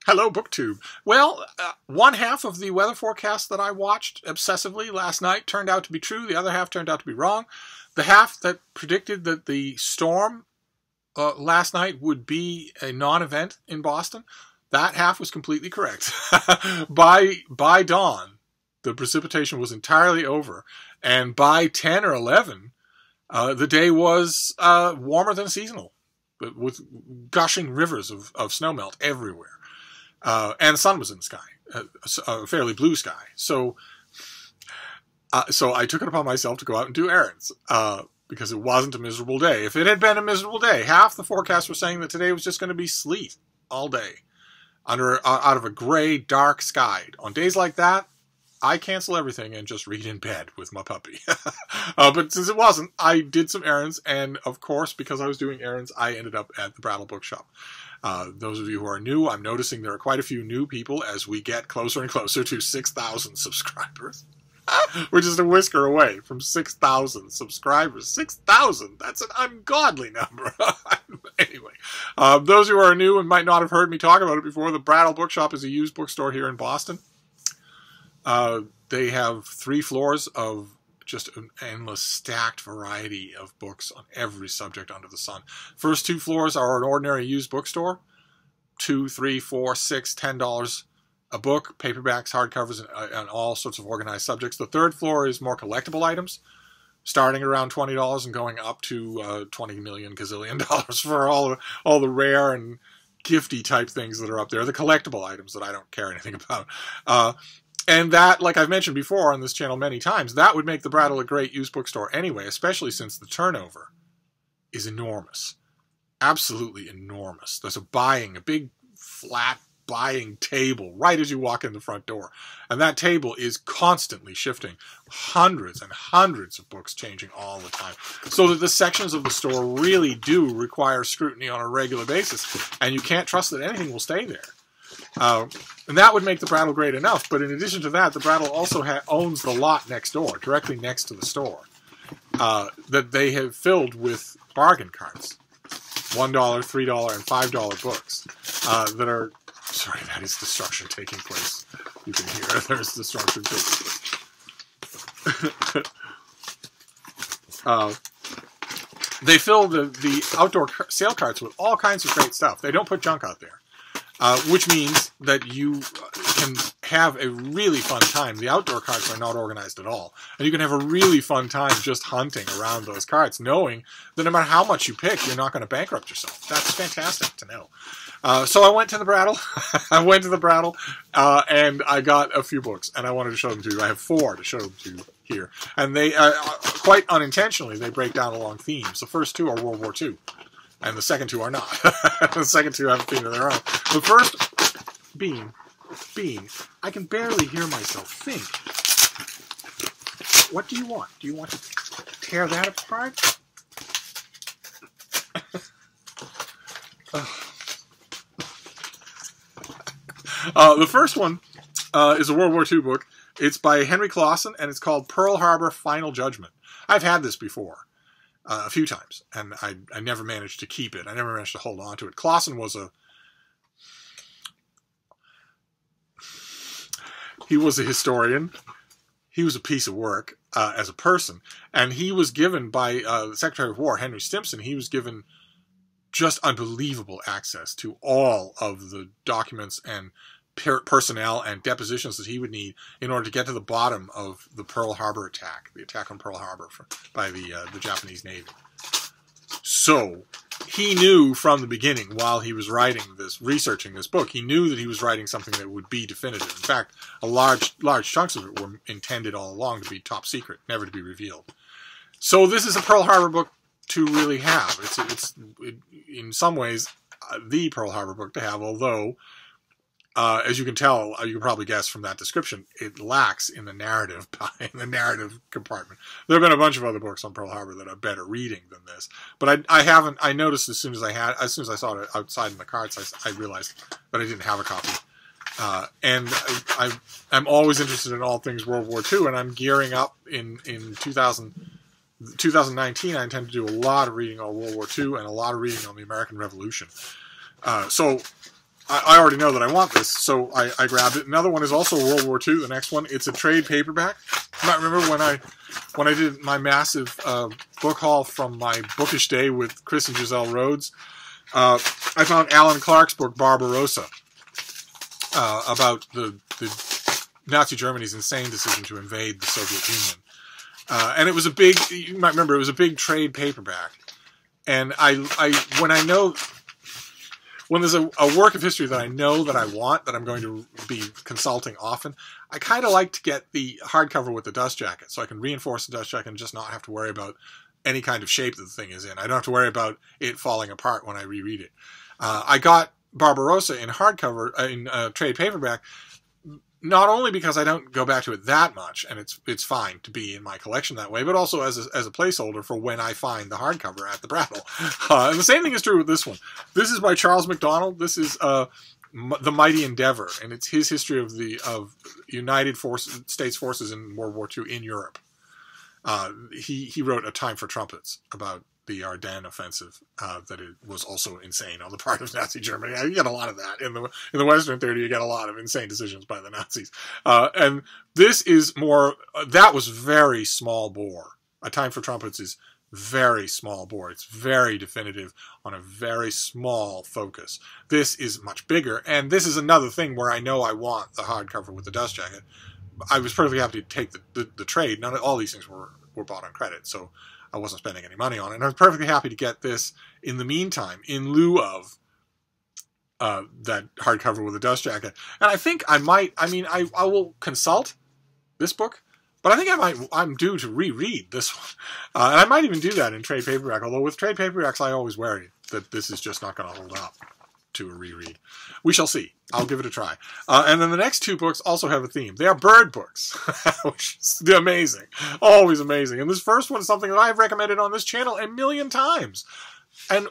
Hello, BookTube. Well, one half of the weather forecast that I watched obsessively last night turned out to be true. The other half turned out to be wrong. The half that predicted that the storm last night would be a non-event in Boston, that half was completely correct. By dawn, the precipitation was entirely over. And by 10 or 11, the day was warmer than seasonal, with gushing rivers of snowmelt everywhere. And the sun was in the sky, a fairly blue sky. So I took it upon myself to go out and do errands, because it wasn't a miserable day. If it had been a miserable day, half the forecasts were saying that today was just going to be sleet all day, out of a gray, dark sky. On days like that, I cancel everything and just read in bed with my puppy. But since it wasn't, I did some errands, and of course, because I was doing errands, I ended up at the Brattle bookshop. Those of you who are new, I'm noticing there are quite a few new people as we get closer and closer to 6,000 subscribers. We're just a whisker away from 6,000 subscribers. 6,000! That's an ungodly number. Anyway, those who are new and might not have heard me talk about it before, the Brattle Bookshop is a used bookstore here in Boston. They have 3 floors of just an endless stacked variety of books on every subject under the sun. First 2 floors are an ordinary used bookstore. $2, $3, $4, $6, $10 a book, paperbacks, hardcovers, and all sorts of organized subjects. The 3rd floor is more collectible items, starting around $20 and going up to 20 million gazillion dollars for all the rare and gifty type things that are up there. The collectible items that I don't care anything about. And that, like I've mentioned before on this channel many times, that would make the Brattle a great used bookstore anyway, especially since the turnover is enormous. Absolutely enormous. There's a big flat buying table right as you walk in the front door. And that table is constantly shifting. Hundreds and hundreds of books changing all the time. So that the sections of the store really do require scrutiny on a regular basis. And you can't trust that anything will stay there. And that would make the Brattle great enough, but in addition to that, the Brattle also owns the lot next door, directly next to the store, that they have filled with bargain carts. $1, $3, and $5 books that are... Sorry, that is destruction taking place. You can hear there's destruction taking place. They fill the outdoor sale carts with all kinds of great stuff. They don't put junk out there. Which means that you can have a really fun time. The outdoor carts are not organized at all. And you can have a really fun time just hunting around those carts, knowing that no matter how much you pick, you're not going to bankrupt yourself. That's fantastic to know. So I went to the Brattle. And I got a few books, and I wanted to show them to you. I have 4 to show them to you here. And they, quite unintentionally, they break down along themes. The first 2 are World War II. And the second 2 are not. The second 2 have a theme of their own. The first, Bean, I can barely hear myself think. What do you want? Do you want to tear that apart? The first one is a World War II book. It's by Henry Clausen, and it's called Pearl Harbor Final Judgment. I've had this before. A few times, and I never managed to keep it. I never managed to hold on to it. Clausen was he was a historian. He was a piece of work as a person, and he was given by the Secretary of War, Henry Stimson, he was given just unbelievable access to all of the documents and personnel and depositions that he would need in order to get to the bottom of the Pearl Harbor attack, the attack on Pearl Harbor by the Japanese Navy. So he knew from the beginning, while he was researching this book, he knew that he was writing something that would be definitive. In fact, large chunks of it were intended all along to be top secret, never to be revealed. So this is a Pearl Harbor book to really have. It's in some ways the Pearl Harbor book to have, although as you can tell, you can probably guess from that description, it lacks in the narrative compartment. There have been a bunch of other books on Pearl Harbor that are better reading than this, but I noticed as soon as I saw it outside in the carts, I realized that I didn't have a copy. And I'm always interested in all things World War II, and I'm gearing up in 2019. I intend to do a lot of reading on World War II and a lot of reading on the American Revolution. So I already know that I want this, so I grabbed it. Another one is also World War II, the next one. It's a trade paperback. You might remember when I did my massive book haul from my bookish day with Chris and Giselle Rhodes. I found Alan Clark's book, Barbarossa, about the Nazi Germany's insane decision to invade the Soviet Union. And it was a big, you might remember, it was a big trade paperback. And when there's a work of history that I know that I want, that I'm going to be consulting often, I kind of like to get the hardcover with the dust jacket, so I can reinforce the dust jacket and just not have to worry about any kind of shape that the thing is in. I don't have to worry about it falling apart when I reread it. I got Barbarossa in hardcover, in trade paperback, not only because I don't go back to it that much, and it's fine to be in my collection that way, but also as a placeholder for when I find the hardcover at the Brattle. And the same thing is true with this one. This is by Charles MacDonald. This is The Mighty Endeavor, and it's his history of United States forces in World War II in Europe. He wrote A Time for Trumpets about the Ardennes offensive, that it was also insane on the part of Nazi Germany. You get a lot of that in the Western Theater. You get a lot of insane decisions by the Nazis, and this is more. That was very small bore. A Time for Trumpets is very small bore. It's very definitive on a very small focus. This is much bigger, and this is another thing where I know I want the hardcover with the dust jacket. I was perfectly happy to take the trade. None of all these things were bought on credit, so I wasn't spending any money on it. And I was perfectly happy to get this in the meantime, in lieu of that hardcover with a dust jacket. And I think I might, I will consult this book, but I think I'm due to reread this one. And I might even do that in trade paperback, although with trade paperbacks I always worry that this is just not going to hold up to a reread. We shall see. I'll give it a try. And then the next two books also have a theme. They are bird books, which is amazing. Always amazing. And this first one is something that I've recommended on this channel a million times. And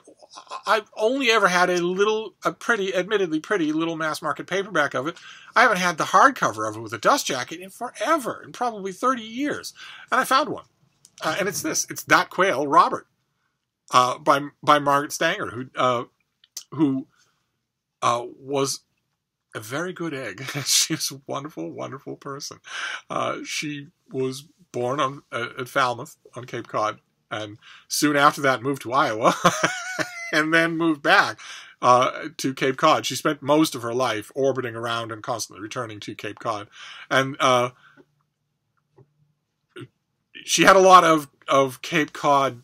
I've only ever had admittedly pretty little mass market paperback of it. I haven't had the hardcover of it with a dust jacket in forever, in probably 30 years. And I found one. And it's this. It's That Quail, Robert, by Margaret Stanger, who was a very good egg. She was a wonderful, wonderful person. She was born at Falmouth on Cape Cod, and soon after that moved to Iowa, and then moved back to Cape Cod. She spent most of her life orbiting around and constantly returning to Cape Cod. And she had a lot of Cape Cod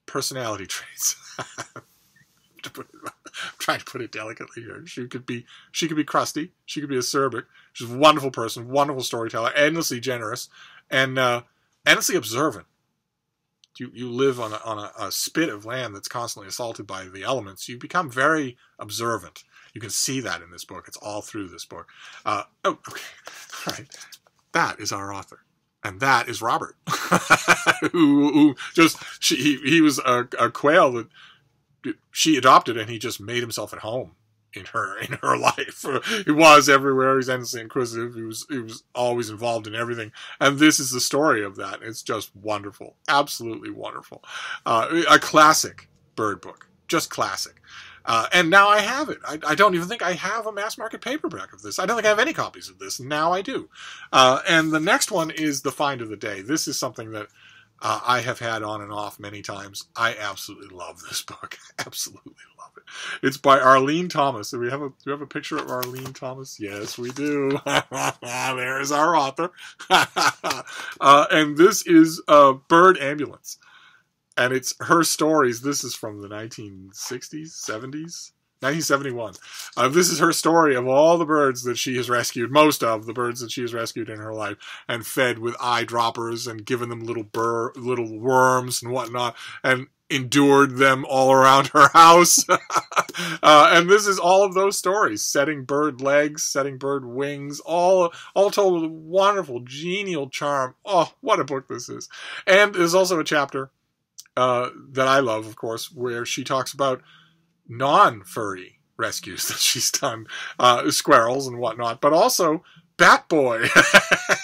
personality traits. I'm trying to put it delicately here. She could be crusty. She could be acerbic. She's a wonderful person, wonderful storyteller, endlessly generous, and endlessly observant. You live on a spit of land that's constantly assaulted by the elements. You become very observant. You can see that in this book. It's all through this book. Okay. All right. That is our author. And that is Robert, who he was a quail that she adopted, and he just made himself at home in her life. He was everywhere. He's endlessly inquisitive. He was always involved in everything. And this is the story of that. It's just wonderful. Absolutely wonderful. A classic bird book. Just classic. And now I have it. I don't even think I have a mass market paperback of this. I don't think I have any copies of this. Now I do. And the next one is The Find of the Day. This is something that I have had on and off many times. I absolutely love this book. Absolutely love it. It's by Arlene Thomas. Do we have a picture of Arlene Thomas? Yes, we do. There is our author. And this is Bird Ambulance. And it's her stories. This is from the 1960s, 70s? 1971. This is her story of all the birds that she has rescued, most of the birds that she has rescued in her life, and fed with eyedroppers and given them little worms and whatnot, and endured them all around her house. And this is all of those stories, setting bird legs, setting bird wings, all told with a wonderful, genial charm. Oh, what a book this is. And there's also a chapter that I love, of course, where she talks about non-furry rescues that she's done, squirrels and whatnot, but also Bat Boy.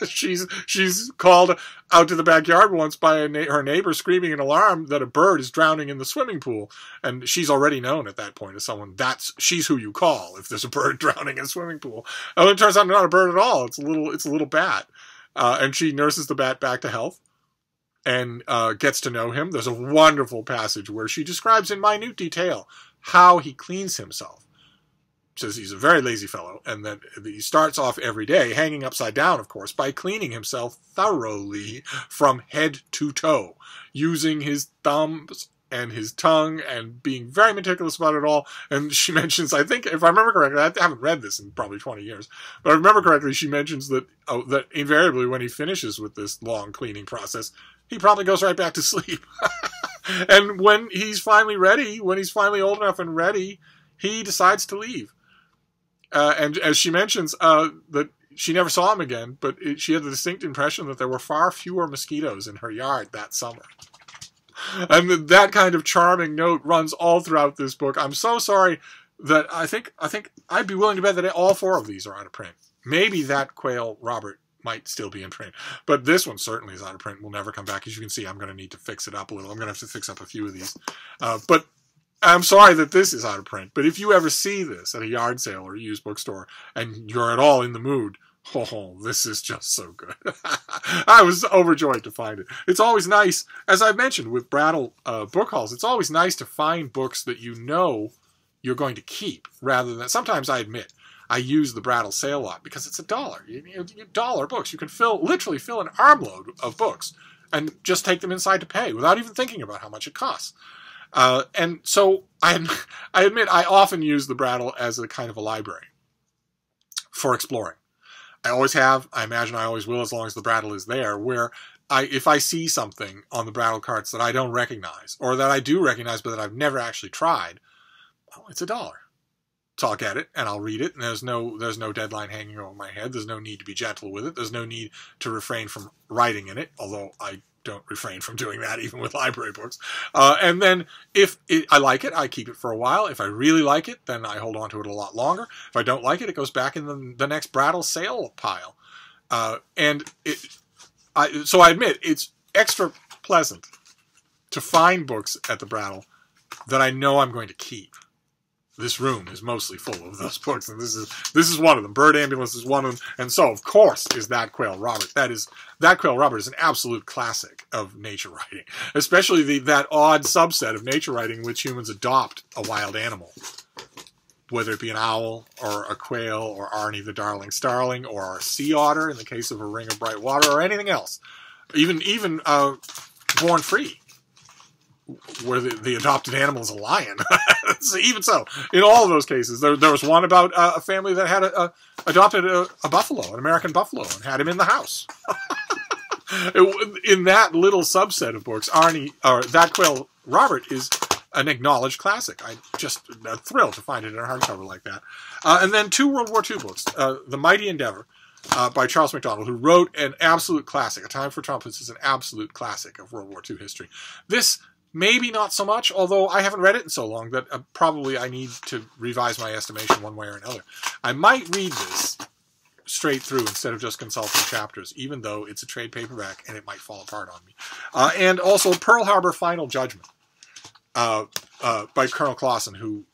she's called out to the backyard once by her neighbor screaming in alarm that a bird is drowning in the swimming pool, and she's already known at that point as someone she's who you call if there's a bird drowning in a swimming pool. And it turns out not a bird at all. It's a little bat, and she nurses the bat back to health and gets to know him. There's a wonderful passage where she describes in minute detail how he cleans himself. Says he's a very lazy fellow, and that he starts off every day, hanging upside down, of course, by cleaning himself thoroughly from head to toe, using his thumbs and his tongue and being very meticulous about it all. And she mentions, I think, if I remember correctly, I haven't read this in probably 20 years, but I remember correctly, she mentions that that invariably when he finishes with this long cleaning process, he probably goes right back to sleep. And when he's finally ready, when he's finally old enough and ready, he decides to leave. And as she mentions, that she never saw him again, but she had the distinct impression that there were far fewer mosquitoes in her yard that summer. And that kind of charming note runs all throughout this book. I'm so sorry that I think I'd be willing to bet that all 4 of these are out of print. Maybe that Quail Robert might still be in print, but this one certainly is out of print. Will never come back. As you can see, I'm going to need to fix it up a little. I'm going to have to fix up a few of these. But I'm sorry that this is out of print, but if you ever see this at a yard sale or a used bookstore and you're at all in the mood, oh, this is just so good. I was overjoyed to find it. It's always nice, as I've mentioned with Brattle book hauls, it's always nice to find books that you know you're going to keep, rather than, sometimes I admit, I use the Brattle sale lot because it's $1. $1 books. You can literally fill an armload of books and just take them inside to pay without even thinking about how much it costs. And so I admit I often use the Brattle as a kind of a library for exploring. I always have. I imagine I always will as long as the Brattle is there, where if I see something on the Brattle carts that I don't recognize, or that I do recognize but that I've never actually tried, well, it's $1. So I'll get it and I'll read it, and there's no deadline hanging over my head. There's no need to be gentle with it. There's no need to refrain from writing in it, although I don't refrain from doing that even with library books. And then if I like it, I keep it for a while. If I really like it, then I hold on to it a lot longer. If I don't like it, it goes back in the next Brattle sale pile. So I admit it's extra pleasant to find books at the Brattle that I know I'm going to keep. This room is mostly full of those books, and this is one of them. Bird Ambulance is one of them, and so of course is that Quail Robert. That Quail Robert is an absolute classic of nature writing, especially that odd subset of nature writing in which humans adopt a wild animal, whether it be an owl or a quail or Arnie the Darling Starling or a sea otter in the case of A Ring of Bright Water or anything else, even Born Free, where the adopted animal is a lion. So even so, in all of those cases, there was one about a family that had adopted a buffalo, an American buffalo, and had him in the house. In that little subset of books, that Quail Robert is an acknowledged classic. I'm just thrilled to find it in a hardcover like that. And then 2 World War II books, The Mighty Endeavor, by Charles MacDonald, who wrote an absolute classic. A Time for Trumpets is an absolute classic of World War II history. This, maybe not so much, although I haven't read it in so long that probably I need to revise my estimation one way or another. I might read this straight through instead of just consulting chapters, even though it's a trade paperback and it might fall apart on me. And also Pearl Harbor Final Judgment by Colonel Clausen, who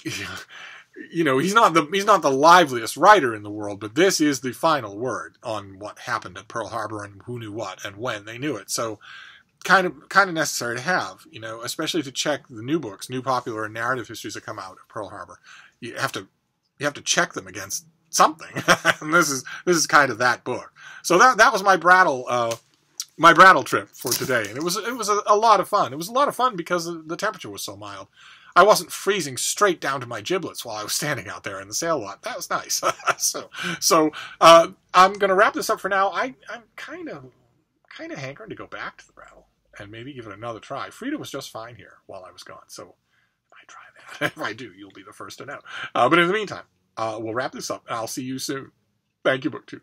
he's not the liveliest writer in the world, but this is the final word on what happened at Pearl Harbor and who knew what and when they knew it. So kind of necessary to have, especially to check the new books, new popular and narrative histories that come out of Pearl Harbor. You have to check them against something. And this is kind of that book. So that was my Brattle trip for today, and it was a lot of fun. It was a lot of fun because the temperature was so mild. I wasn't freezing straight down to my giblets while I was standing out there in the sale lot. That was nice. So I'm going to wrap this up for now. I'm kind of hankering to go back to the Brattle and maybe give it another try. Frida was just fine here while I was gone, so I might try that. If I do, you'll be the first to know. But in the meantime, we'll wrap this up, and I'll see you soon. Thank you, BookTube.